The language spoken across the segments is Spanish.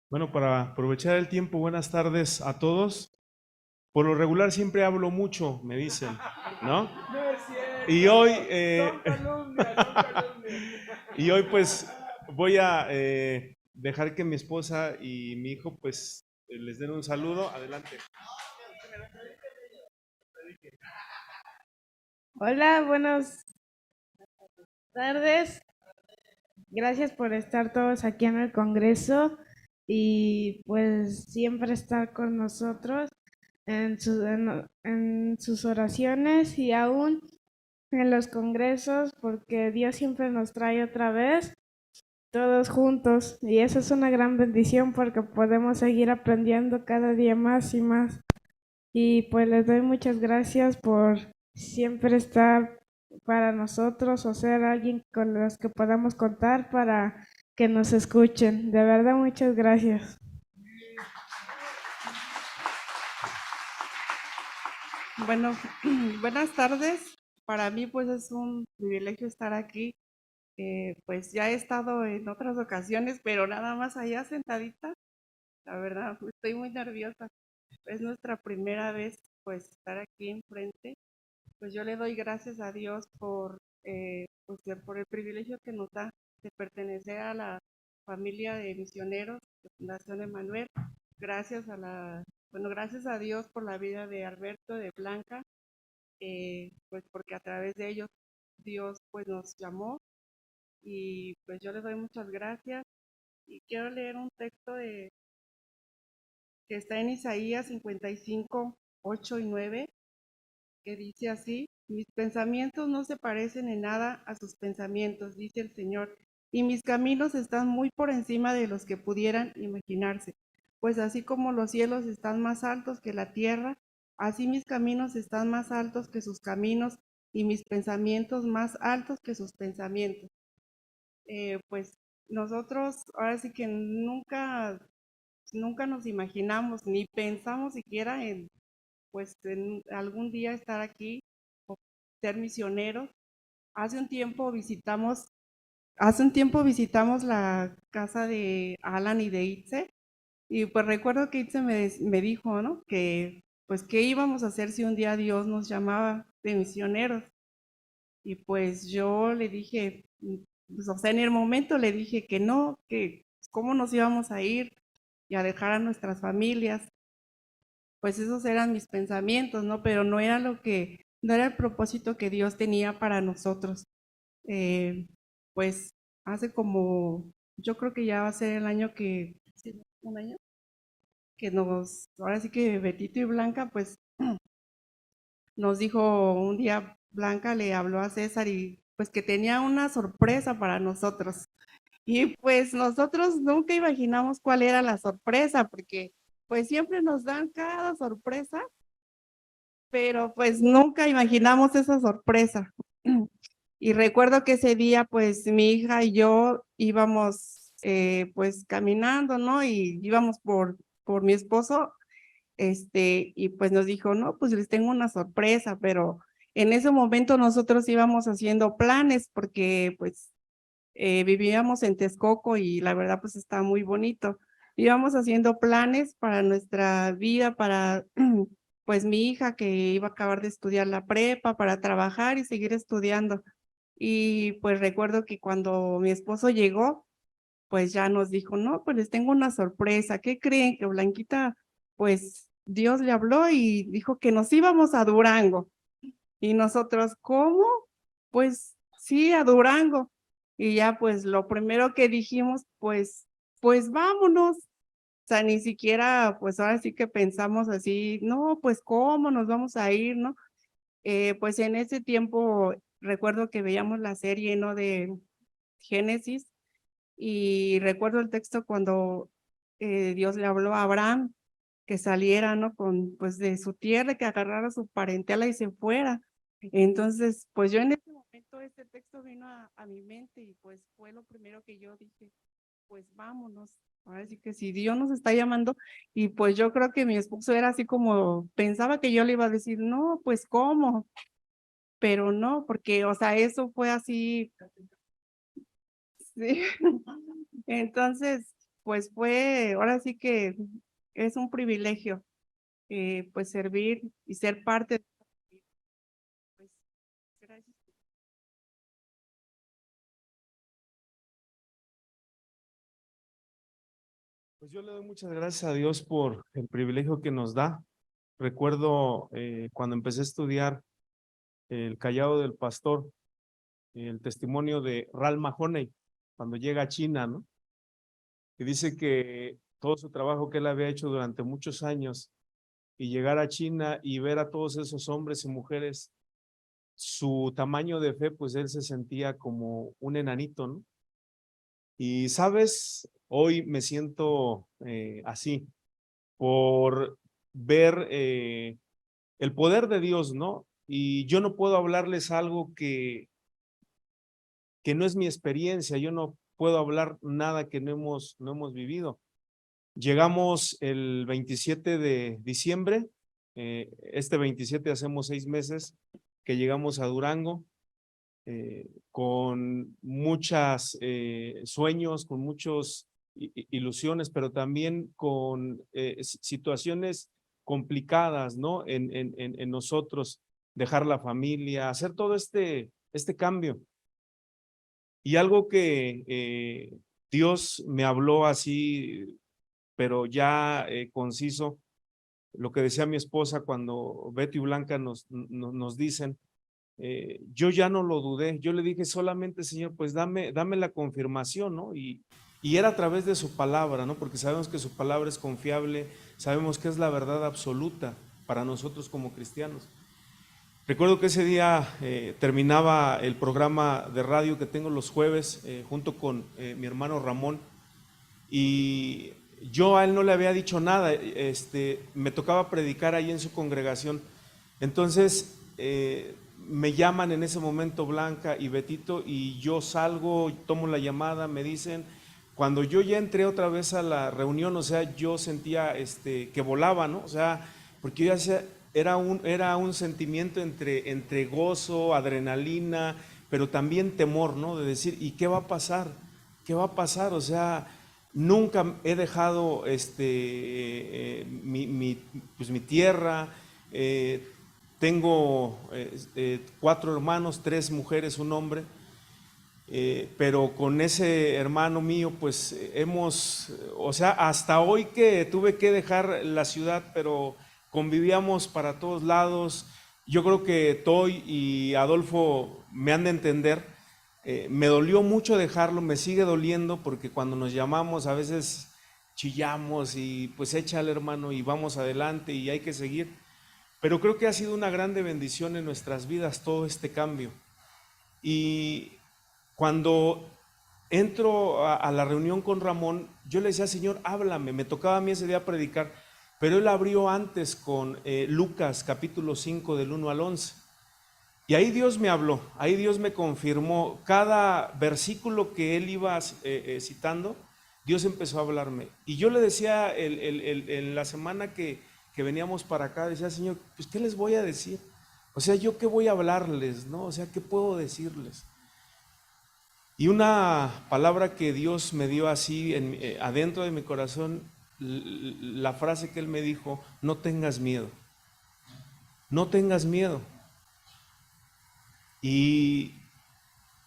Bueno, para aprovechar el tiempo, buenas tardes a todos. Por lo regular siempre hablo mucho, me dicen, ¿no? No es cierto. Y hoy, Son calumnias, son calumnias. y hoy pues voy a dejar que mi esposa y mi hijo pues les den un saludo. Adelante. Hola, buenas tardes. Gracias por estar todos aquí en el Congreso y pues siempre estar con nosotros en sus oraciones y aún en los congresos, porque Dios siempre nos trae otra vez todos juntos y eso es una gran bendición porque podemos seguir aprendiendo cada día más y más. Y pues les doy muchas gracias por siempre estar para nosotros o ser alguien con los que podamos contar para que nos escuchen. De verdad, muchas gracias. Bueno, buenas tardes. Para mí pues es un privilegio estar aquí. Pues ya he estado en otras ocasiones, pero nada más allá sentadita. La verdad, estoy muy nerviosa. Es nuestra primera vez pues estar aquí enfrente. Pues yo le doy gracias a Dios por el privilegio que nos da de pertenecer a la familia de misioneros de Fundación Emanuel. Gracias a Dios por la vida de Alberto, de Blanca, pues porque a través de ellos Dios pues nos llamó y pues yo les doy muchas gracias y quiero leer un texto que está en Isaías 55, 8 y 9, que dice así: mis pensamientos no se parecen en nada a sus pensamientos, dice el Señor, y mis caminos están muy por encima de los que pudieran imaginarse, pues así como los cielos están más altos que la tierra, así mis caminos están más altos que sus caminos y mis pensamientos más altos que sus pensamientos. Pues nosotros ahora sí que nunca nos imaginamos ni pensamos siquiera en pues en algún día estar aquí o ser misioneros. Hace un tiempo visitamos la casa de Alan y de Itze y pues recuerdo que Itze me dijo, ¿no? Que pues qué íbamos a hacer si un día Dios nos llamaba de misioneros. Y pues yo le dije, pues, o sea, en el momento le dije que no, que cómo nos íbamos a ir y a dejar a nuestras familias. Pues esos eran mis pensamientos, ¿no? Pero no era el propósito que Dios tenía para nosotros. Eh, pues hace como, yo creo que ya va a ser el año sí, un año, ahora sí que Betito y Blanca, pues nos dijo un día, Blanca le habló a César y pues que tenía una sorpresa para nosotros. Y pues nosotros nunca imaginamos cuál era la sorpresa, porque pues siempre nos dan cada sorpresa, pero pues nunca imaginamos esa sorpresa. Y recuerdo que ese día, pues mi hija y yo íbamos pues caminando, ¿no? Y íbamos por mi esposo, y pues nos dijo, no, pues les tengo una sorpresa, pero en ese momento nosotros íbamos haciendo planes porque pues vivíamos en Texcoco y la verdad pues está muy bonito. Íbamos haciendo planes para nuestra vida, para pues mi hija que iba a acabar de estudiar la prepa, para trabajar y seguir estudiando. Y pues recuerdo que cuando mi esposo llegó, pues ya nos dijo, no, pues les tengo una sorpresa. ¿Qué creen? Que Blanquita, pues Dios le habló y dijo que nos íbamos a Durango. Y nosotros, ¿cómo? Pues sí, a Durango. Y ya pues lo primero que dijimos, pues vámonos. O sea, ni siquiera, pues ahora sí que pensamos así, no, pues cómo nos vamos a ir, ¿no? Pues en ese tiempo recuerdo que veíamos la serie, ¿no? De Génesis y recuerdo el texto cuando Dios le habló a Abraham que saliera, ¿no? Pues de su tierra, que agarrara su parentela y se fuera. Entonces, pues yo en ese momento este texto vino a mi mente y pues fue lo primero que yo dije, pues vámonos. Ahora sí que si Dios nos está llamando y pues yo creo que mi esposo era así como, pensaba que yo le iba a decir, no, pues cómo, pero no, porque, o sea, eso fue así, sí. Entonces, pues fue, ahora sí que es un privilegio, pues servir y ser parte. Pues, gracias. Pues yo le doy muchas gracias a Dios por el privilegio que nos da. Recuerdo cuando empecé a estudiar el Callado del Pastor, el testimonio de Ralph Mahoney, cuando llega a China, ¿no? Y dice que todo su trabajo que él había hecho durante muchos años y llegar a China y ver a todos esos hombres y mujeres, su tamaño de fe, pues él se sentía como un enanito, ¿no? Y sabes, hoy me siento así, por ver el poder de Dios, ¿no? Y yo no puedo hablarles algo que no es mi experiencia, yo no puedo hablar nada que no hemos vivido. Llegamos el 27 de diciembre, este 27 hacemos 6 meses que llegamos a Durango, con muchos sueños, con muchas ilusiones, pero también con situaciones complicadas, ¿no? En nosotros, dejar la familia, hacer todo este cambio. Y algo que Dios me habló así, pero ya conciso, lo que decía mi esposa cuando Beto y Blanca nos dicen, yo ya no lo dudé, yo le dije solamente, Señor, pues dame la confirmación, ¿no? Y era a través de su palabra, ¿no? Porque sabemos que su palabra es confiable, sabemos que es la verdad absoluta para nosotros como cristianos. Recuerdo que ese día terminaba el programa de radio que tengo los jueves junto con mi hermano Ramón, y yo a él no le había dicho nada, me tocaba predicar ahí en su congregación. Entonces me llaman en ese momento Blanca y Betito y yo salgo, tomo la llamada, me dicen, cuando yo ya entré otra vez a la reunión, o sea, yo sentía que volaba, ¿no? O sea, porque yo ya era un sentimiento entre gozo, adrenalina, pero también temor, ¿no? De decir, ¿y qué va a pasar? ¿Qué va a pasar? O sea, nunca he dejado mi tierra, tengo 4 hermanos, 3 mujeres, un hombre, pero con ese hermano mío pues o sea, hasta hoy que tuve que dejar la ciudad, pero convivíamos para todos lados. Yo creo que Toy y Adolfo me han de entender. Me dolió mucho dejarlo, me sigue doliendo porque cuando nos llamamos a veces chillamos y pues échale hermano y vamos adelante y hay que seguir. Pero creo que ha sido una grande bendición en nuestras vidas todo este cambio. Y cuando entro a la reunión con Ramón, yo le decía, Señor, háblame, me tocaba a mí ese día predicar, pero él abrió antes con Lucas capítulo 5 del 1 al 11. Y ahí Dios me habló, ahí Dios me confirmó cada versículo que él iba citando, Dios empezó a hablarme. Y yo le decía en la semana que veníamos para acá, decía, Señor, pues ¿qué les voy a decir? O sea, ¿yo qué voy a hablarles? ¿No? O sea, ¿qué puedo decirles? Y una palabra que Dios me dio así adentro de mi corazón, la frase que Él me dijo, no tengas miedo, no tengas miedo. Y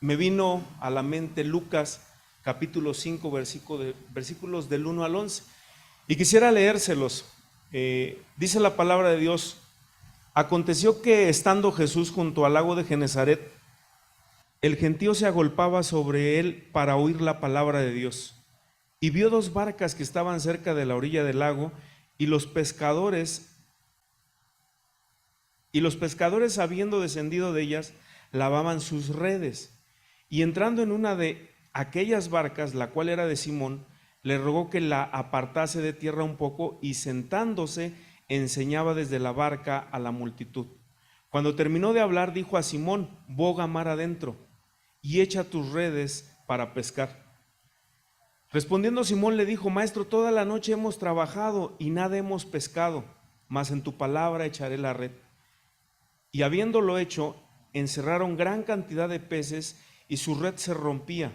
me vino a la mente Lucas capítulo 5, versículos del 1 al 11. Y quisiera leérselos. Dice la palabra de Dios, aconteció que estando Jesús junto al lago de Genezaret, el gentío se agolpaba sobre él para oír la palabra de Dios. Y vio 2 barcas que estaban cerca de la orilla del lago, y los pescadores habiendo descendido de ellas, lavaban sus redes. Y entrando en una de aquellas barcas, la cual era de Simón, le rogó que la apartase de tierra un poco, y sentándose enseñaba desde la barca a la multitud. Cuando terminó de hablar, dijo a Simón, boga mar adentro y echa tus redes para pescar. Respondiendo Simón le dijo, Maestro, toda la noche hemos trabajado y nada hemos pescado, mas en tu palabra echaré la red. Y habiéndolo hecho, encerraron gran cantidad de peces y su red se rompía.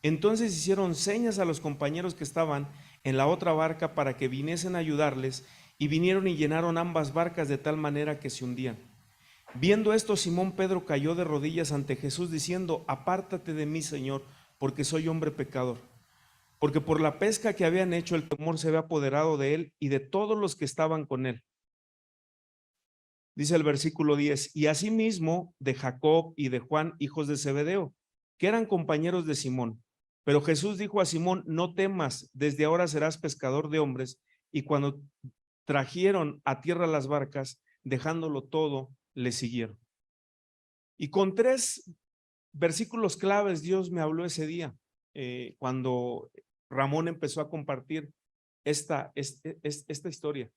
Entonces hicieron señas a los compañeros que estaban en la otra barca para que viniesen a ayudarles, y vinieron y llenaron ambas barcas de tal manera que se hundían. Viendo esto, Simón Pedro cayó de rodillas ante Jesús diciendo: apártate de mí, Señor, porque soy hombre pecador. Porque por la pesca que habían hecho, el temor se había apoderado de él y de todos los que estaban con él. Dice el versículo 10: y asimismo de Jacob y de Juan, hijos de Zebedeo, que eran compañeros de Simón. Pero Jesús dijo a Simón: no temas, desde ahora serás pescador de hombres. Y cuando trajeron a tierra las barcas, dejándolo todo, le siguieron. Y con 3 versículos claves Dios me habló ese día, cuando Ramón empezó a compartir esta historia.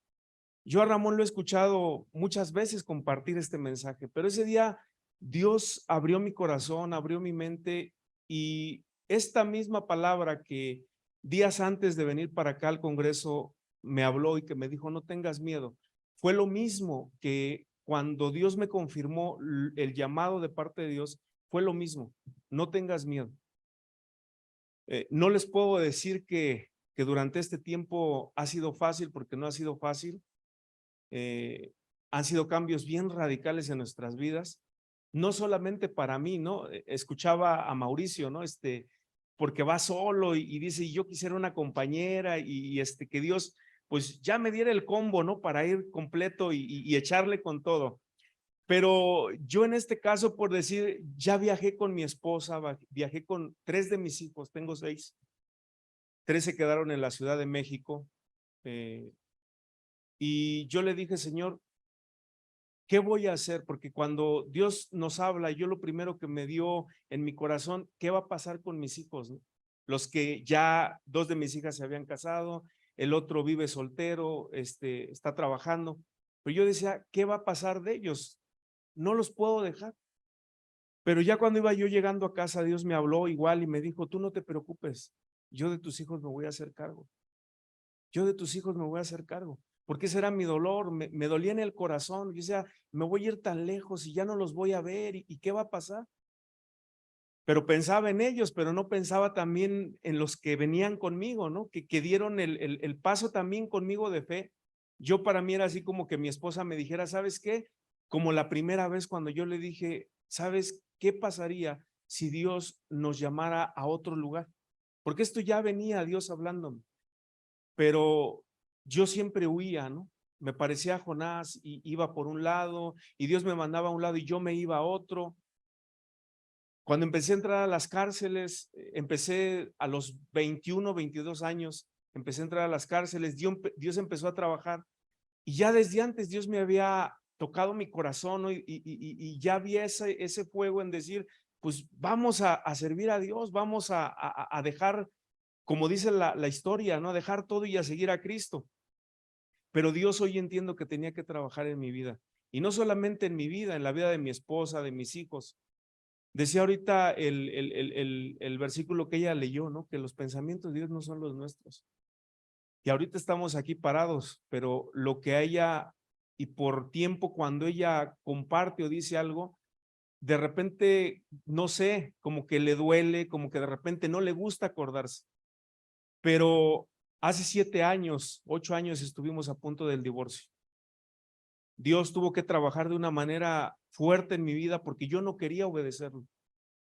Yo a Ramón lo he escuchado muchas veces compartir este mensaje, pero ese día Dios abrió mi corazón, abrió mi mente, y esta misma palabra que días antes de venir para acá al Congreso me habló y que me dijo: no tengas miedo, fue lo mismo que cuando Dios me confirmó el llamado de parte de Dios, fue lo mismo: no tengas miedo. No les puedo decir que durante este tiempo ha sido fácil, porque no ha sido fácil. Han sido cambios bien radicales en nuestras vidas, no solamente para mí, ¿no? Escuchaba a Mauricio, ¿no? Porque va solo y dice: y yo quisiera una compañera, y que Dios pues ya me diera el combo, ¿no? Para ir completo y echarle con todo. Pero yo en este caso, por decir, ya viajé con mi esposa, viajé con 3 de mis hijos, tengo 6, 3 se quedaron en la Ciudad de México, y yo le dije: Señor, ¿qué voy a hacer? Porque cuando Dios nos habla, yo lo primero que me dio en mi corazón: ¿qué va a pasar con mis hijos, no? Los que ya 2 de mis hijas se habían casado, el otro vive soltero, está trabajando. Pero yo decía: ¿qué va a pasar de ellos? No los puedo dejar. Pero ya cuando iba yo llegando a casa, Dios me habló igual y me dijo: tú no te preocupes, yo de tus hijos me voy a hacer cargo. Yo de tus hijos me voy a hacer cargo. Porque ese era mi dolor, me dolía en el corazón. Yo decía: me voy a ir tan lejos y ya no los voy a ver, ¿y qué va a pasar? Pero pensaba en ellos, pero no pensaba también en los que venían conmigo, ¿no? Que dieron el paso también conmigo de fe. Yo, para mí era así como que mi esposa me dijera: ¿sabes qué? Como la primera vez cuando yo le dije: ¿sabes qué pasaría si Dios nos llamara a otro lugar? Porque esto ya venía Dios hablándome, pero yo siempre huía, ¿no? Me parecía a Jonás y iba por un lado, y Dios me mandaba a un lado y yo me iba a otro. Cuando empecé a entrar a las cárceles, empecé a los 21, 22 años, empecé a entrar a las cárceles. Dios empezó a trabajar, y ya desde antes Dios me había tocado mi corazón, ¿no? Y ya había ese fuego en decir: pues vamos a servir a Dios, vamos a dejar, como dice la historia, ¿no? A dejar todo y a seguir a Cristo. Pero Dios hoy entiendo que tenía que trabajar en mi vida, y no solamente en mi vida, en la vida de mi esposa, de mis hijos. Decía ahorita el versículo que ella leyó, ¿no? Que los pensamientos de Dios no son los nuestros. Y ahorita estamos aquí parados, pero lo que a ella, y por tiempo, cuando ella comparte o dice algo, de repente, no sé, como que le duele, como que de repente no le gusta acordarse. Pero hace 7 años, 8 años estuvimos a punto del divorcio. Dios tuvo que trabajar de una manera fuerte en mi vida porque yo no quería obedecerlo.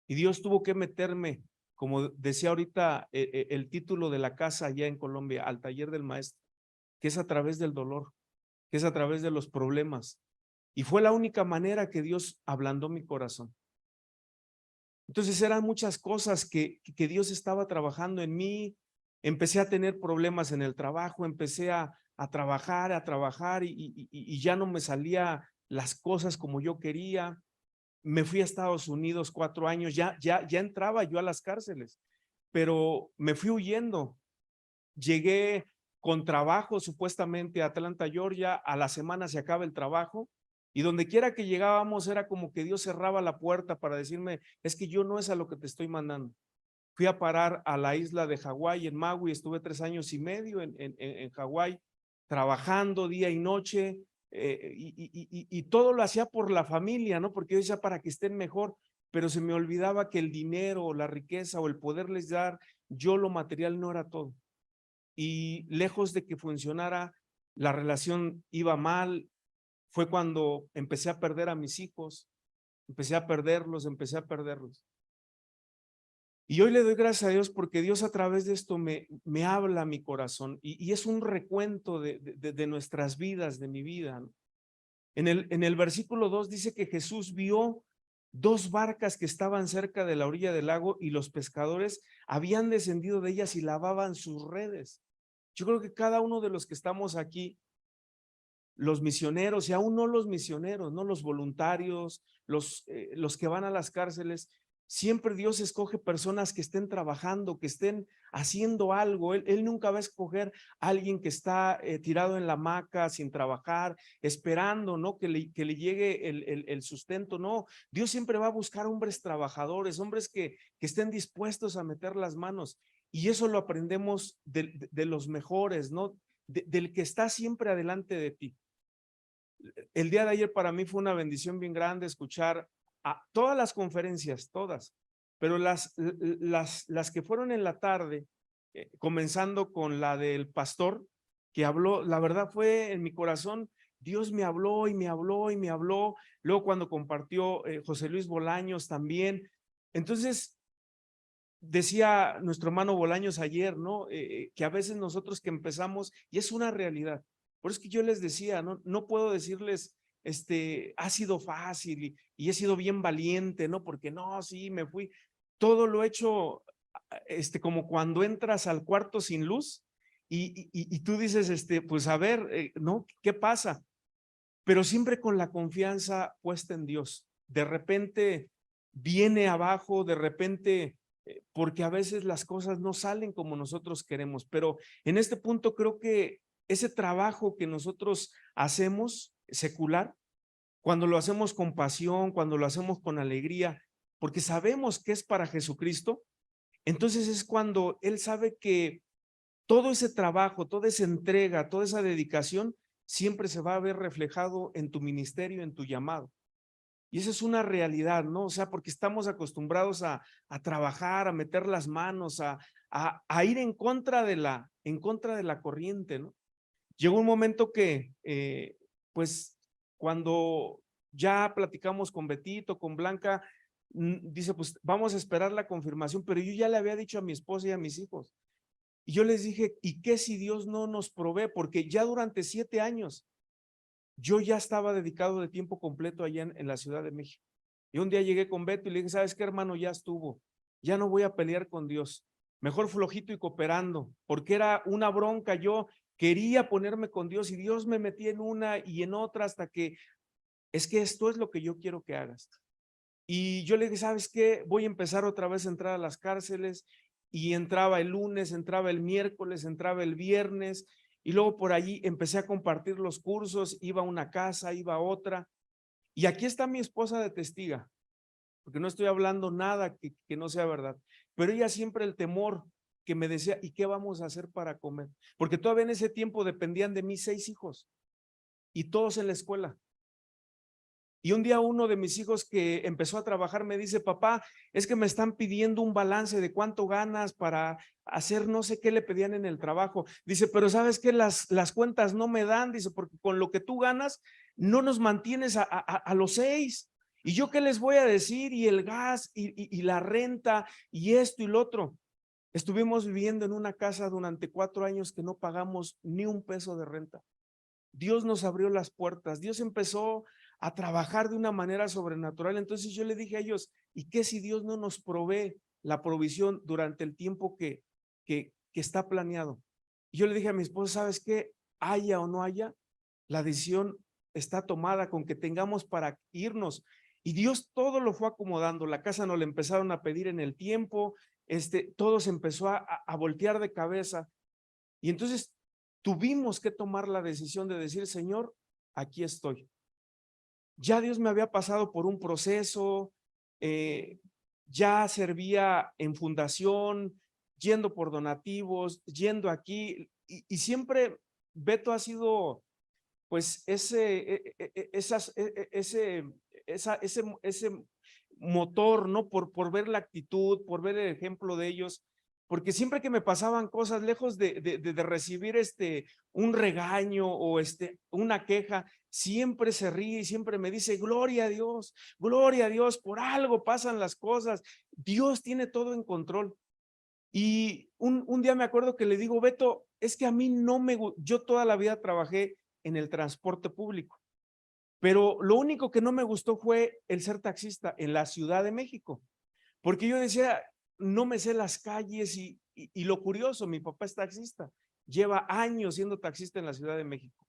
Y Dios tuvo que meterme, como decía ahorita el título de la casa allá en Colombia, al taller del maestro, que es a través del dolor, que es a través de los problemas. Y fue la única manera que Dios ablandó mi corazón. Entonces eran muchas cosas que Dios estaba trabajando en mí. Empecé a tener problemas en el trabajo, empecé a trabajar y ya no me salía las cosas como yo quería. Me fui a Estados Unidos 4 años, ya entraba yo a las cárceles, pero me fui huyendo. Llegué con trabajo supuestamente a Atlanta, Georgia. A la semana se acaba el trabajo, y donde quiera que llegábamos era como que Dios cerraba la puerta para decirme: es que yo no es a lo que te estoy mandando. Fui a parar a la isla de Hawái, en Maui. Estuve 3 años y medio en Hawái, trabajando día y noche, y todo lo hacía por la familia, ¿no? Porque yo decía: para que estén mejor. pero se me olvidaba que el dinero o la riqueza o el poderles dar yo lo material no era todo. Y lejos de que funcionara, la relación iba mal. Fue cuando empecé a perder a mis hijos, empecé a perderlos. Y hoy le doy gracias a Dios porque Dios a través de esto me habla a mi corazón y es un recuento de nuestras vidas, de mi vida, ¿no? En el versículo 2 dice que Jesús vio 2 barcas que estaban cerca de la orilla del lago y los pescadores habían descendido de ellas y lavaban sus redes. Yo creo que cada uno de los que estamos aquí, los misioneros y aún no los misioneros, no los voluntarios, los que van a las cárceles, siempre Dios escoge personas que estén trabajando, que estén haciendo algo. Él nunca va a escoger a alguien que está tirado en la hamaca sin trabajar, esperando, ¿no? Que le llegue el sustento. No, Dios siempre va a buscar hombres trabajadores, hombres que estén dispuestos a meter las manos. Y eso lo aprendemos de los mejores, ¿no? Del que está siempre adelante de ti. El día de ayer para mí fue una bendición bien grande escuchar a todas las conferencias, todas, pero las que fueron en la tarde, comenzando con la del pastor que habló, la verdad fue en mi corazón, Dios me habló y me habló y me habló. Luego cuando compartió José Luis Bolaños también. Entonces, decía nuestro hermano Bolaños ayer, ¿no? Que a veces nosotros que empezamos, y es una realidad. Por eso es que yo les decía, no puedo decirles, ha sido fácil y he sido bien valiente, ¿no? Porque no, sí, me fui. Todo lo he hecho, como cuando entras al cuarto sin luz y tú dices, pues a ver, ¿no? ¿Qué pasa? Pero siempre con la confianza puesta en Dios. De repente viene abajo, de repente porque a veces las cosas no salen como nosotros queremos, pero en este punto creo que ese trabajo que nosotros hacemos secular, cuando lo hacemos con pasión, cuando lo hacemos con alegría, porque sabemos que es para Jesucristo, entonces es cuando Él sabe que todo ese trabajo, toda esa entrega, toda esa dedicación, siempre se va a ver reflejado en tu ministerio, en tu llamado. Y esa es una realidad, ¿no? O sea, porque estamos acostumbrados a trabajar, a meter las manos, a ir en contra de la corriente, ¿no? Llegó un momento que, pues, cuando ya platicamos con Betito, con Blanca, dice, pues, vamos a esperar la confirmación, pero yo ya le había dicho a mi esposa y a mis hijos. Y yo les dije, ¿y qué si Dios no nos provee? Porque ya durante 7 años yo ya estaba dedicado de tiempo completo allá en la Ciudad de México. Y un día llegué con Beto y le dije, ¿sabes qué, hermano? Ya estuvo. Ya no voy a pelear con Dios. Mejor flojito y cooperando, porque era una bronca. Yo quería ponerme con Dios y Dios me metía en una y en otra hasta que, es que esto es lo que yo quiero que hagas. Y yo le dije, ¿sabes qué? Voy a empezar otra vez a entrar a las cárceles. Y entraba el lunes, entraba el miércoles, entraba el viernes. Y luego por allí empecé a compartir los cursos, iba a una casa, iba a otra. Y aquí está mi esposa de testiga, porque no estoy hablando nada que no sea verdad. Pero ella siempre el temor que me decía, ¿y qué vamos a hacer para comer? Porque todavía en ese tiempo dependían de mí 6 hijos y todos en la escuela. Y un día uno de mis hijos que empezó a trabajar me dice, papá, es que me están pidiendo un balance de cuánto ganas para hacer no sé qué le pedían en el trabajo. Dice, pero ¿sabes qué? Las cuentas no me dan, dice, porque con lo que tú ganas no nos mantienes a los 6. ¿Y yo qué les voy a decir? Y el gas y la renta y esto y lo otro. Estuvimos viviendo en una casa durante 4 años que no pagamos ni un peso de renta. Dios nos abrió las puertas, Dios empezó a trabajar de una manera sobrenatural. Entonces yo le dije a ellos, ¿y qué si Dios no nos provee la provisión durante el tiempo que está planeado? Y yo le dije a mi esposa, ¿sabes qué? Haya o no haya, la decisión está tomada con que tengamos para irnos. Y Dios todo lo fue acomodando. La casa nos la empezaron a pedir en el tiempo, todo se empezó a voltear de cabeza. Y entonces tuvimos que tomar la decisión de decir, Señor, aquí estoy. Ya Dios me había pasado por un proceso, ya servía en fundación, yendo por donativos, yendo aquí, y siempre Beto ha sido, pues, motor, ¿no? Por ver la actitud, por ver el ejemplo de ellos, porque siempre que me pasaban cosas, lejos de recibir un regaño o una queja, siempre se ríe y siempre me dice, gloria a Dios, por algo pasan las cosas, Dios tiene todo en control. Y un día me acuerdo que le digo, Beto, es que a mí no me gusta, yo toda la vida trabajé en el transporte público, pero lo único que no me gustó fue el ser taxista en la Ciudad de México, porque yo decía, no me sé las calles y lo curioso, mi papá es taxista, lleva años siendo taxista en la Ciudad de México.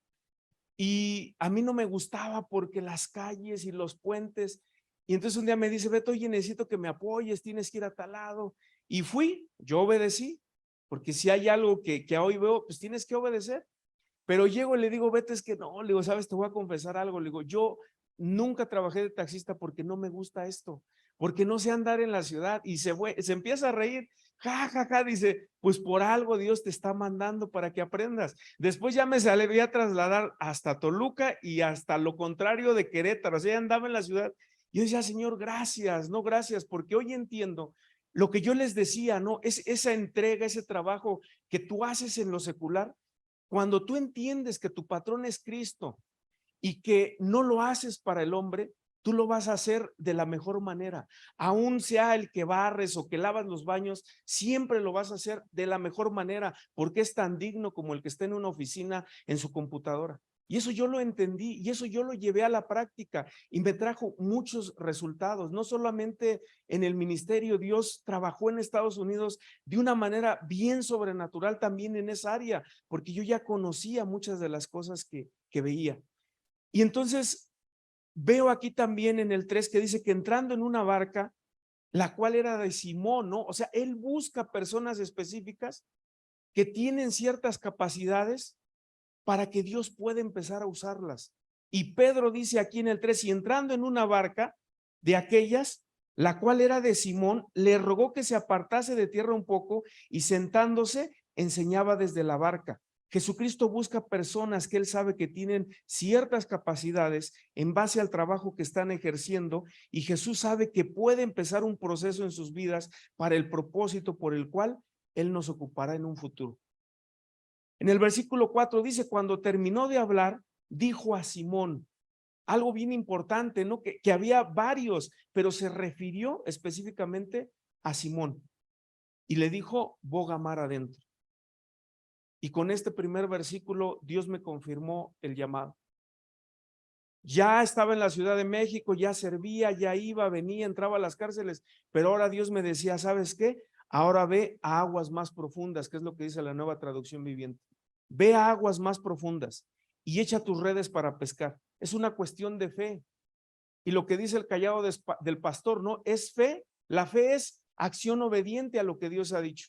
Y a mí no me gustaba porque las calles y los puentes, y entonces un día me dice, Beto, oye, necesito que me apoyes, tienes que ir a tal lado. Y fui, yo obedecí, porque si hay algo que hoy veo, pues tienes que obedecer. Pero llego y le digo, Beto, es que no, le digo, sabes, te voy a confesar algo, le digo, yo nunca trabajé de taxista porque no me gusta esto, porque no sé andar en la ciudad. Y se empieza a reír, ja, ja, ja, dice, pues por algo Dios te está mandando para que aprendas. Después ya me salí a trasladar hasta Toluca y hasta lo contrario de Querétaro, o sea, ya andaba en la ciudad. Yo decía, Señor, gracias, no gracias, porque hoy entiendo lo que yo les decía, ¿no? Es esa entrega, ese trabajo que tú haces en lo secular. Cuando tú entiendes que tu patrón es Cristo y que no lo haces para el hombre, tú lo vas a hacer de la mejor manera. Aún sea el que barres o que lavas los baños, siempre lo vas a hacer de la mejor manera porque es tan digno como el que está en una oficina en su computadora. Y eso yo lo entendí y eso yo lo llevé a la práctica y me trajo muchos resultados. No solamente en el ministerio, Dios trabajó en Estados Unidos de una manera bien sobrenatural también en esa área, porque yo ya conocía muchas de las cosas que veía. Y entonces veo aquí también en el 3 que dice que entrando en una barca, la cual era de Simón, ¿no? O sea, él busca personas específicas que tienen ciertas capacidades para que Dios pueda empezar a usarlas. Y Pedro dice aquí en el 3, y entrando en una barca de aquellas, la cual era de Simón, le rogó que se apartase de tierra un poco y sentándose enseñaba desde la barca. Jesucristo busca personas que él sabe que tienen ciertas capacidades en base al trabajo que están ejerciendo y Jesús sabe que puede empezar un proceso en sus vidas para el propósito por el cual él nos ocupará en un futuro. En el versículo 4 dice, cuando terminó de hablar, dijo a Simón, algo bien importante, ¿no? Que había varios, pero se refirió específicamente a Simón y le dijo, boga mar adentro. Y con este primer versículo, Dios me confirmó el llamado. Ya estaba en la Ciudad de México, ya servía, ya iba, venía, entraba a las cárceles, pero ahora Dios me decía, ¿sabes qué? Ahora ve a aguas más profundas, que es lo que dice la Nueva Traducción Viviente. Ve a aguas más profundas y echa tus redes para pescar. Es una cuestión de fe. Y lo que dice el callado del pastor, ¿no? Es fe. La fe es acción obediente a lo que Dios ha dicho.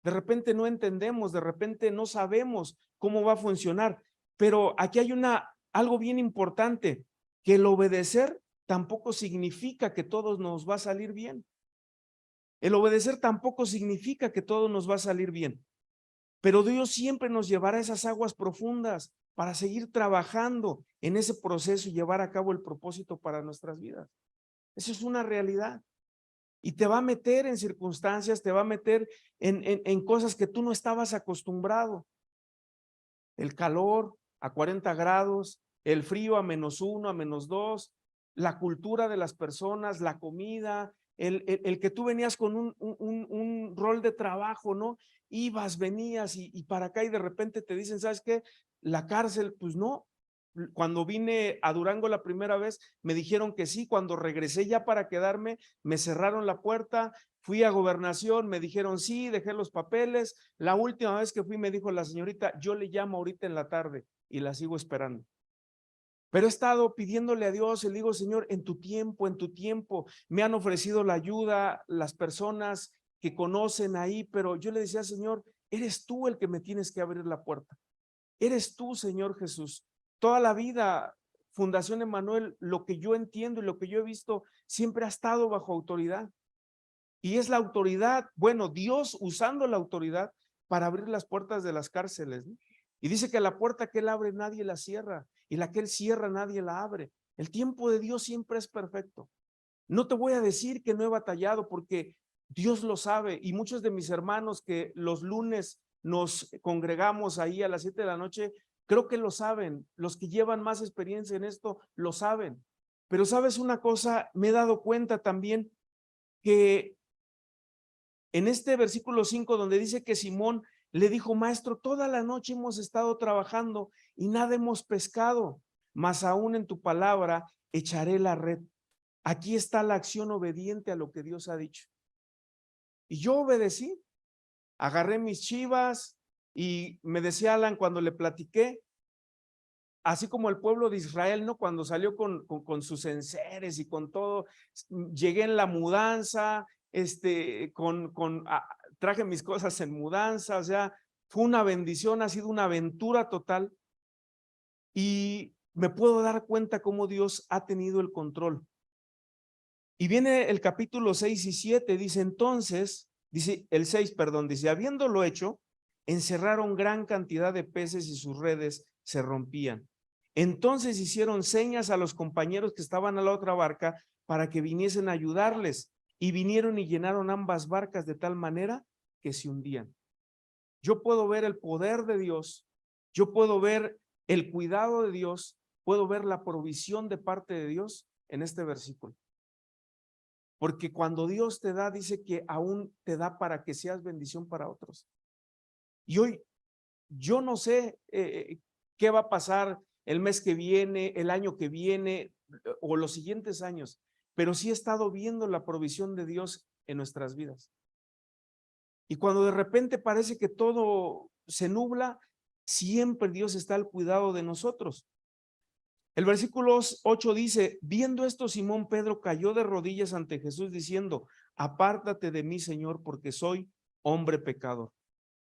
De repente no entendemos, de repente no sabemos cómo va a funcionar, pero aquí hay algo bien importante, que el obedecer tampoco significa que todo nos va a salir bien. El obedecer tampoco significa que todo nos va a salir bien, pero Dios siempre nos llevará a esas aguas profundas para seguir trabajando en ese proceso y llevar a cabo el propósito para nuestras vidas. Eso es una realidad. Y te va a meter en circunstancias, te va a meter en cosas que tú no estabas acostumbrado. El calor a 40 grados, el frío a -1, a -2, la cultura de las personas, la comida, el que tú venías con un rol de trabajo, ¿no? Ibas, venías y para acá y de repente te dicen, ¿sabes qué? La cárcel, pues no. Cuando vine a Durango la primera vez, me dijeron que sí. Cuando regresé ya para quedarme, me cerraron la puerta. Fui a Gobernación, me dijeron sí, dejé los papeles. La última vez que fui me dijo la señorita, yo le llamo ahorita en la tarde y la sigo esperando. Pero he estado pidiéndole a Dios, le digo, Señor, en tu tiempo, me han ofrecido la ayuda las personas que conocen ahí, pero yo le decía, Señor, eres tú el que me tienes que abrir la puerta. Eres tú, Señor Jesús. Toda la vida, Fundación Emmanuel, lo que yo entiendo y lo que yo he visto, siempre ha estado bajo autoridad. Y es la autoridad, bueno, Dios usando la autoridad para abrir las puertas de las cárceles, ¿no? Y dice que la puerta que él abre nadie la cierra y la que él cierra nadie la abre. El tiempo de Dios siempre es perfecto. No te voy a decir que no he batallado porque Dios lo sabe, y muchos de mis hermanos que los lunes nos congregamos ahí a las 7 de la noche, creo que lo saben. Los que llevan más experiencia en esto lo saben. Pero sabes una cosa, me he dado cuenta también que en este versículo 5 donde dice que Simón le dijo: maestro, toda la noche hemos estado trabajando y nada hemos pescado, mas aún en tu palabra echaré la red. Aquí está la acción obediente a lo que Dios ha dicho. Y yo obedecí, agarré mis chivas y me decía Alan cuando le platiqué, así como el pueblo de Israel, ¿no? Cuando salió con sus enseres y con todo, llegué en la mudanza, traje mis cosas en mudanza, o sea, fue una bendición, ha sido una aventura total, y me puedo dar cuenta cómo Dios ha tenido el control. Y viene el capítulo 6 y 7, dice entonces, dice el 6, perdón, dice, habiéndolo hecho, encerraron gran cantidad de peces y sus redes se rompían. Entonces hicieron señas a los compañeros que estaban a la otra barca para que viniesen a ayudarles, y vinieron y llenaron ambas barcas de tal manera que se hundían. Yo puedo ver el poder de Dios, yo puedo ver el cuidado de Dios, puedo ver la provisión de parte de Dios en este versículo. Porque cuando Dios te da, dice que aún te da para que seas bendición para otros. Y hoy, yo no sé qué va a pasar el mes que viene, el año que viene o los siguientes años, pero sí he estado viendo la provisión de Dios en nuestras vidas. Y cuando de repente parece que todo se nubla, siempre Dios está al cuidado de nosotros. El versículo 8 dice, viendo esto, Simón Pedro cayó de rodillas ante Jesús diciendo, apártate de mí, Señor, porque soy hombre pecador.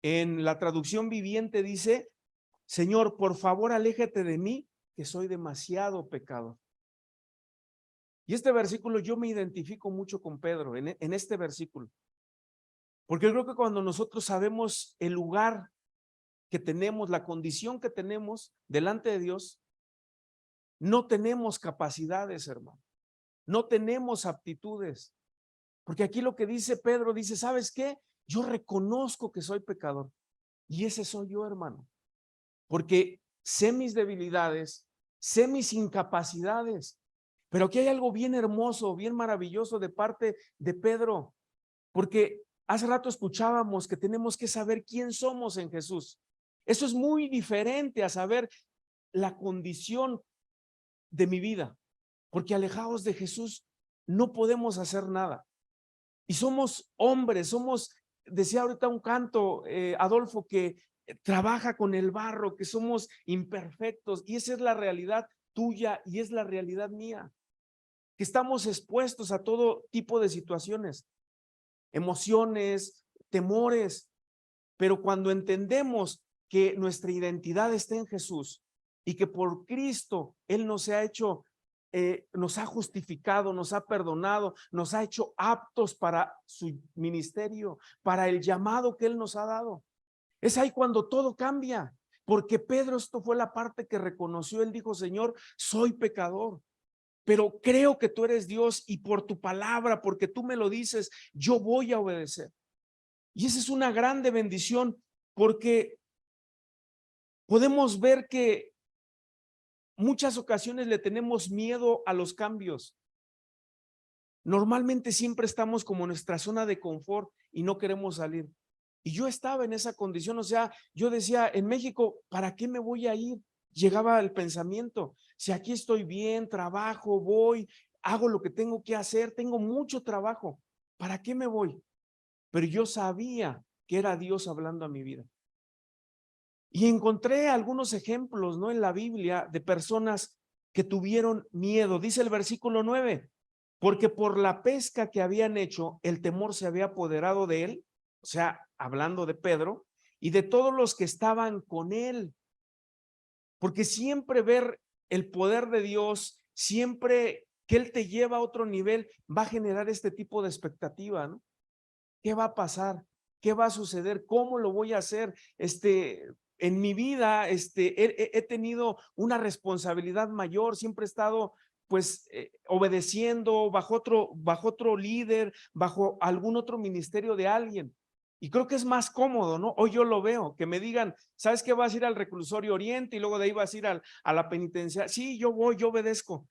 En la traducción viviente dice, Señor, por favor, aléjate de mí, que soy demasiado pecador. Y este versículo yo me identifico mucho con Pedro en este versículo, porque yo creo que cuando nosotros sabemos el lugar que tenemos, la condición que tenemos delante de Dios, no tenemos capacidades, hermano, no tenemos aptitudes, porque aquí lo que dice Pedro, dice, ¿sabes qué? Yo reconozco que soy pecador, y ese soy yo, hermano, porque sé mis debilidades, sé mis incapacidades, pero aquí hay algo bien hermoso, bien maravilloso de parte de Pedro, porque hace rato escuchábamos que tenemos que saber quién somos en Jesús. Eso es muy diferente a saber la condición de mi vida, porque alejados de Jesús no podemos hacer nada. Y somos hombres, decía ahorita un canto, Adolfo, que trabaja con el barro, que somos imperfectos, y esa es la realidad tuya y es la realidad mía, que estamos expuestos a todo tipo de situaciones, emociones, temores, pero cuando entendemos que nuestra identidad está en Jesús y que por Cristo Él nos ha hecho, nos ha justificado, nos ha perdonado, nos ha hecho aptos para su ministerio, para el llamado que Él nos ha dado. Es ahí cuando todo cambia, porque Pedro, esto fue la parte que reconoció. Él dijo, Señor, soy pecador, pero creo que tú eres Dios y por tu palabra, porque tú me lo dices, yo voy a obedecer. Y esa es una grande bendición, porque podemos ver que muchas ocasiones le tenemos miedo a los cambios. Normalmente siempre estamos como en nuestra zona de confort y no queremos salir. Y yo estaba en esa condición, o sea, yo decía, en México, ¿para qué me voy a ir? Llegaba el pensamiento, si aquí estoy bien, trabajo, voy, hago lo que tengo que hacer, tengo mucho trabajo, ¿para qué me voy? Pero yo sabía que era Dios hablando a mi vida. Y encontré algunos ejemplos, ¿no? En la Biblia de personas que tuvieron miedo. Dice el versículo 9, porque por la pesca que habían hecho, el temor se había apoderado de él, o sea, hablando de Pedro, y de todos los que estaban con él. Porque siempre ver el poder de Dios, siempre que Él te lleva a otro nivel, va a generar este tipo de expectativa, ¿no? ¿Qué va a pasar? ¿Qué va a suceder? ¿Cómo lo voy a hacer? En mi vida, he tenido una responsabilidad mayor, siempre he estado pues obedeciendo bajo otro líder, bajo algún otro ministerio de alguien. Y creo que es más cómodo, ¿no? Hoy yo lo veo, que me digan, ¿sabes qué? Vas a ir al reclusorio Oriente y luego de ahí vas a ir a la penitenciaria. Sí, yo voy, yo obedezco.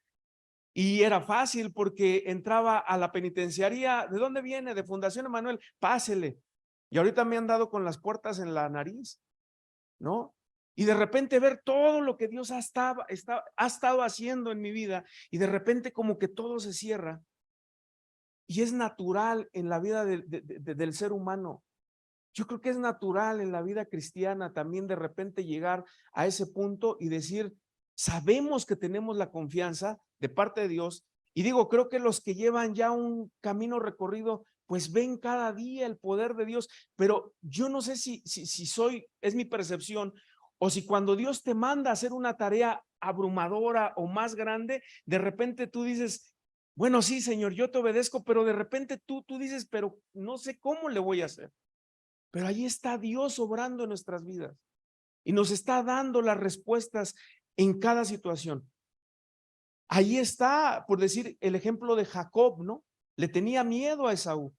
Y era fácil porque entraba a la penitenciaría. ¿De dónde viene? De Fundación Emanuel. Pásele. Y ahorita me han dado con las puertas en la nariz, ¿no? Y de repente ver todo lo que Dios ha estado haciendo en mi vida y de repente como que todo se cierra. Y es natural en la vida del ser humano. Yo creo que es natural en la vida cristiana también de repente llegar a ese punto y decir, sabemos que tenemos la confianza de parte de Dios. Y digo, creo que los que llevan ya un camino recorrido, pues ven cada día el poder de Dios. Pero yo no sé si es mi percepción, o si cuando Dios te manda a hacer una tarea abrumadora o más grande, de repente tú dices, bueno, sí, Señor, yo te obedezco, pero de repente tú dices, pero no sé cómo le voy a hacer. Pero ahí está Dios obrando en nuestras vidas y nos está dando las respuestas en cada situación. Ahí está, por decir, el ejemplo de Jacob, ¿no? Le tenía miedo a Esaú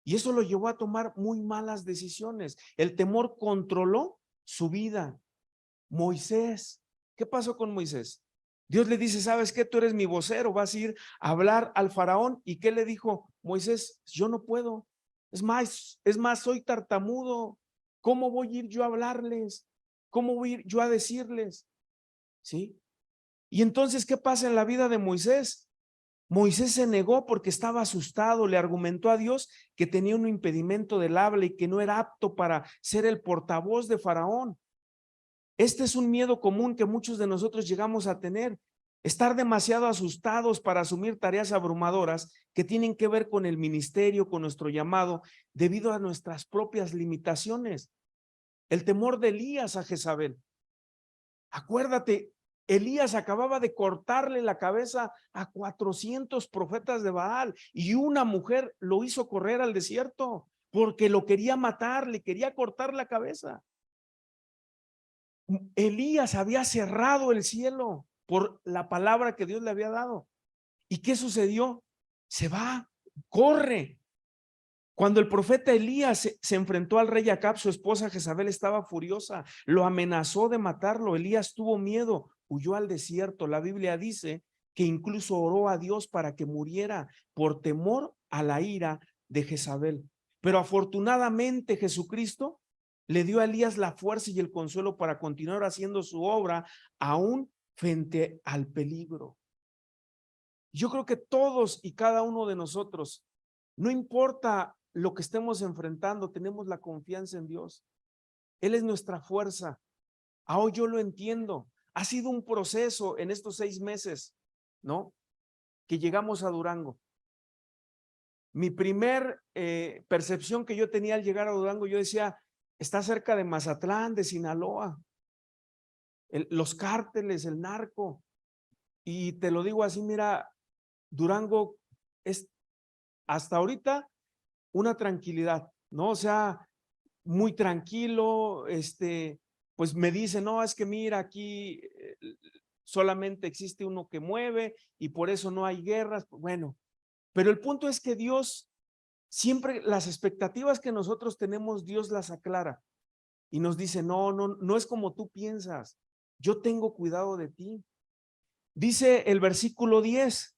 y eso lo llevó a tomar muy malas decisiones. El temor controló su vida. Moisés, ¿qué pasó con Moisés? Dios le dice, ¿sabes qué? Tú eres mi vocero, vas a ir a hablar al faraón. ¿Y qué le dijo Moisés? Yo no puedo. Es más, soy tartamudo. ¿Cómo voy a ir yo a hablarles? ¿Cómo voy a ir yo a decirles? ¿Sí? Y entonces, ¿qué pasa en la vida de Moisés? Moisés se negó porque estaba asustado, le argumentó a Dios que tenía un impedimento del habla y que no era apto para ser el portavoz de Faraón. Este es un miedo común que muchos de nosotros llegamos a tener, estar demasiado asustados para asumir tareas abrumadoras que tienen que ver con el ministerio, con nuestro llamado, debido a nuestras propias limitaciones. El temor de Elías a Jezabel. Acuérdate, Elías acababa de cortarle la cabeza a 400 profetas de Baal y una mujer lo hizo correr al desierto porque lo quería matar, le quería cortar la cabeza. Elías había cerrado el cielo por la palabra que Dios le había dado. ¿Y qué sucedió? Se va, corre. Cuando el profeta Elías se enfrentó al rey Acab, su esposa Jezabel estaba furiosa, lo amenazó de matarlo. Elías tuvo miedo, huyó al desierto. La Biblia dice que incluso oró a Dios para que muriera por temor a la ira de Jezabel. Pero afortunadamente Jesucristo le dio a Elías la fuerza y el consuelo para continuar haciendo su obra aún frente al peligro. Yo creo que todos y cada uno de nosotros, no importa lo que estemos enfrentando, tenemos la confianza en Dios. Él es nuestra fuerza. Ahora yo lo entiendo. Ha sido un proceso en estos 6 meses, ¿no? Que llegamos a Durango. Mi primer percepción que yo tenía al llegar a Durango, yo decía, está cerca de Mazatlán, de Sinaloa, los cárteles, el narco. Y te lo digo así, mira, Durango es hasta ahorita una tranquilidad, ¿no? O sea, muy tranquilo, pues me dice, no, es que mira, aquí solamente existe uno que mueve y por eso no hay guerras. Bueno, pero el punto es que Dios siempre, las expectativas que nosotros tenemos, Dios las aclara y nos dice, no es como tú piensas, yo tengo cuidado de ti. Dice el versículo 10,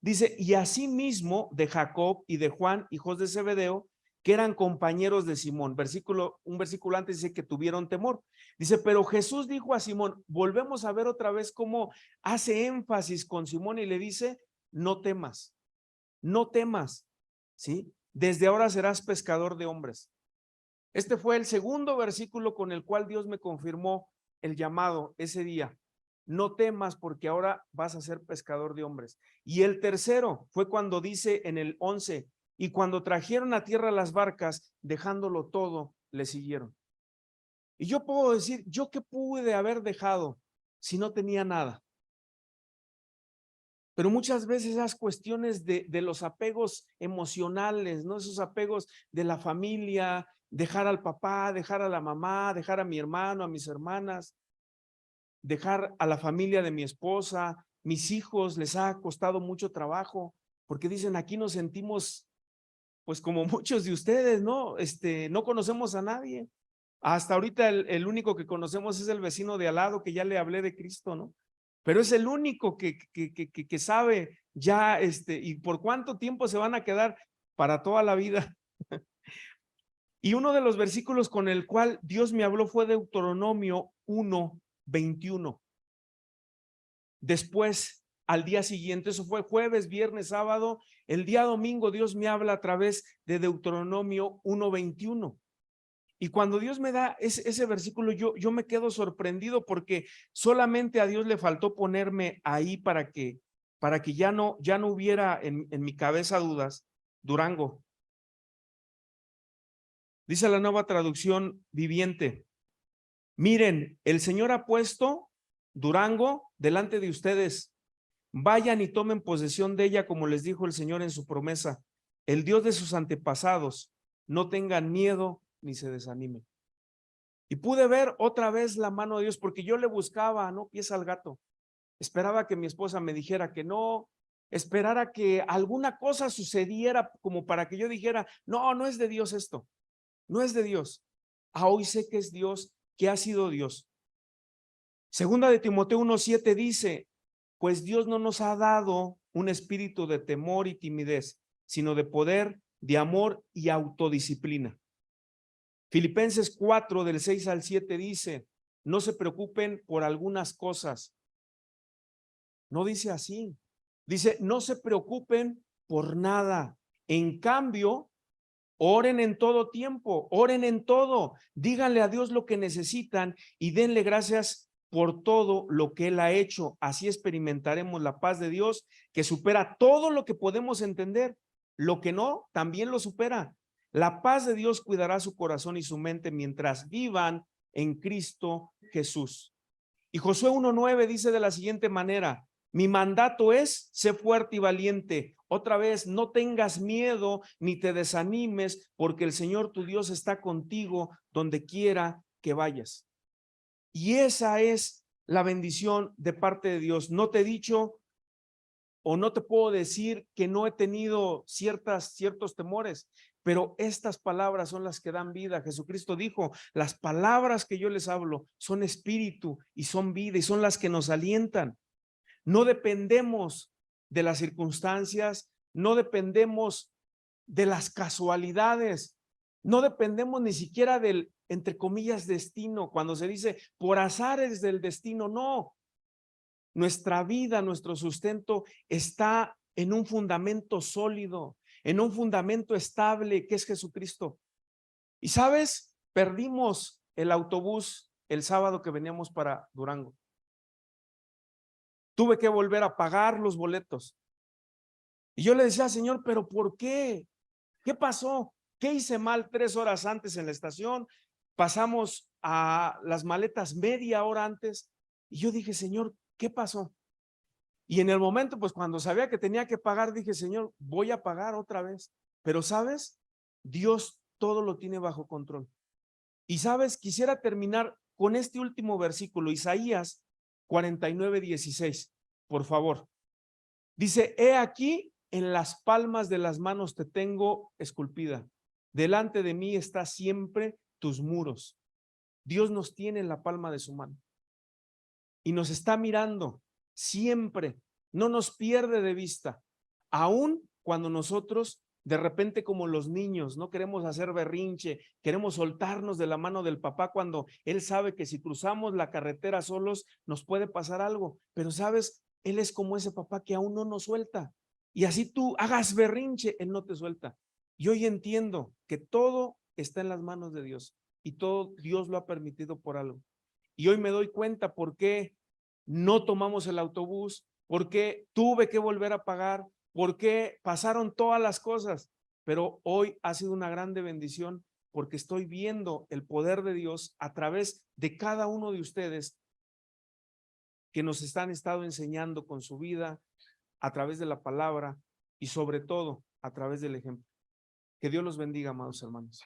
dice, y asimismo de Jacob y de Juan, hijos de Zebedeo, que eran compañeros de Simón. Un versículo antes dice que tuvieron temor. Dice, pero Jesús dijo a Simón, volvemos a ver otra vez cómo hace énfasis con Simón y le dice, no temas, ¿sí? Desde ahora serás pescador de hombres. Este fue el segundo versículo con el cual Dios me confirmó el llamado ese día. No temas porque ahora vas a ser pescador de hombres. Y el tercero fue cuando dice en el 11, y cuando trajeron a tierra las barcas, dejándolo todo, le siguieron. Y yo puedo decir, ¿yo qué pude haber dejado si no tenía nada? Pero muchas veces esas cuestiones de los apegos emocionales, ¿no? Esos apegos de la familia, dejar al papá, dejar a la mamá, dejar a mi hermano, a mis hermanas, dejar a la familia de mi esposa, mis hijos les ha costado mucho trabajo, porque dicen, aquí nos sentimos pues como muchos de ustedes, ¿no? No conocemos a nadie. Hasta ahorita el único que conocemos es el vecino de al lado, que ya le hablé de Cristo, ¿no? Pero es el único que sabe ya, y por cuánto tiempo se van a quedar para toda la vida. Y uno de los versículos con el cual Dios me habló fue Deuteronomio 1:21. Después, al día siguiente, eso fue jueves, viernes, sábado, el día domingo Dios me habla a través de Deuteronomio 1:21. Y cuando Dios me da ese versículo, yo me quedo sorprendido, porque solamente a Dios le faltó ponerme ahí para que ya no hubiera en mi cabeza dudas. Durango. Dice la Nueva Traducción Viviente: miren, el Señor ha puesto Durango delante de ustedes. Vayan y tomen posesión de ella, como les dijo el Señor en su promesa, el Dios de sus antepasados. No tengan miedo ni se desanimen. Y pude ver otra vez la mano de Dios, porque yo le buscaba, ¿no?, pies al gato. Esperaba que mi esposa me dijera que no, esperara que alguna cosa sucediera como para que yo dijera, no, no es de Dios esto, no es de Dios. Hoy sé que es Dios, que ha sido Dios. Segunda de Timoteo 1:7 dice, pues Dios no nos ha dado un espíritu de temor y timidez, sino de poder, de amor y autodisciplina. Filipenses 4 del 6 al 7 dice, no se preocupen por algunas cosas. No dice así. Dice, no se preocupen por nada. En cambio, oren en todo tiempo, oren en todo. Díganle a Dios lo que necesitan y denle gracias por todo lo que Él ha hecho. Así experimentaremos la paz de Dios, que supera todo lo que podemos entender. Lo que no, también lo supera. La paz de Dios cuidará su corazón y su mente mientras vivan en Cristo Jesús. Y Josué 1:9 dice de la siguiente manera, mi mandato es, sé fuerte y valiente. Otra vez, no tengas miedo ni te desanimes, porque el Señor tu Dios está contigo donde quiera que vayas. Y esa es la bendición de parte de Dios. No te he dicho o no te puedo decir que no he tenido ciertos temores, pero estas palabras son las que dan vida. Jesucristo dijo, las palabras que yo les hablo son espíritu y son vida y son las que nos alientan. No dependemos de las circunstancias, no dependemos de las casualidades, no dependemos ni siquiera del, entre comillas, destino. Cuando se dice por azares del destino, no. Nuestra vida, nuestro sustento está en un fundamento sólido, en un fundamento estable que es Jesucristo. Y sabes, perdimos el autobús el sábado que veníamos para Durango. Tuve que volver a pagar los boletos. Y yo le decía, Señor, ¿pero por qué? ¿Qué pasó? ¿Qué hice mal 3 horas antes en la estación? Pasamos a las maletas media hora antes. Y yo dije, Señor, ¿qué pasó? Y en el momento, pues cuando sabía que tenía que pagar, dije, Señor, voy a pagar otra vez. Pero ¿sabes? Dios todo lo tiene bajo control. Y ¿sabes? Quisiera terminar con este último versículo, Isaías 49:16, por favor. Dice, he aquí, en las palmas de las manos te tengo esculpida. Delante de mí está siempre tus muros. Dios nos tiene en la palma de su mano. Y nos está mirando siempre. No nos pierde de vista. Aún cuando nosotros, de repente como los niños, no queremos hacer berrinche, queremos soltarnos de la mano del papá cuando él sabe que si cruzamos la carretera solos nos puede pasar algo. Pero sabes, él es como ese papá que aún no nos suelta. Y así tú hagas berrinche, él no te suelta. Y hoy entiendo que todo está en las manos de Dios y todo Dios lo ha permitido por algo. Y hoy me doy cuenta por qué no tomamos el autobús, por qué tuve que volver a pagar, por qué pasaron todas las cosas. Pero hoy ha sido una grande bendición porque estoy viendo el poder de Dios a través de cada uno de ustedes que nos estado enseñando con su vida, a través de la palabra y sobre todo a través del ejemplo. Que Dios los bendiga, amados hermanos.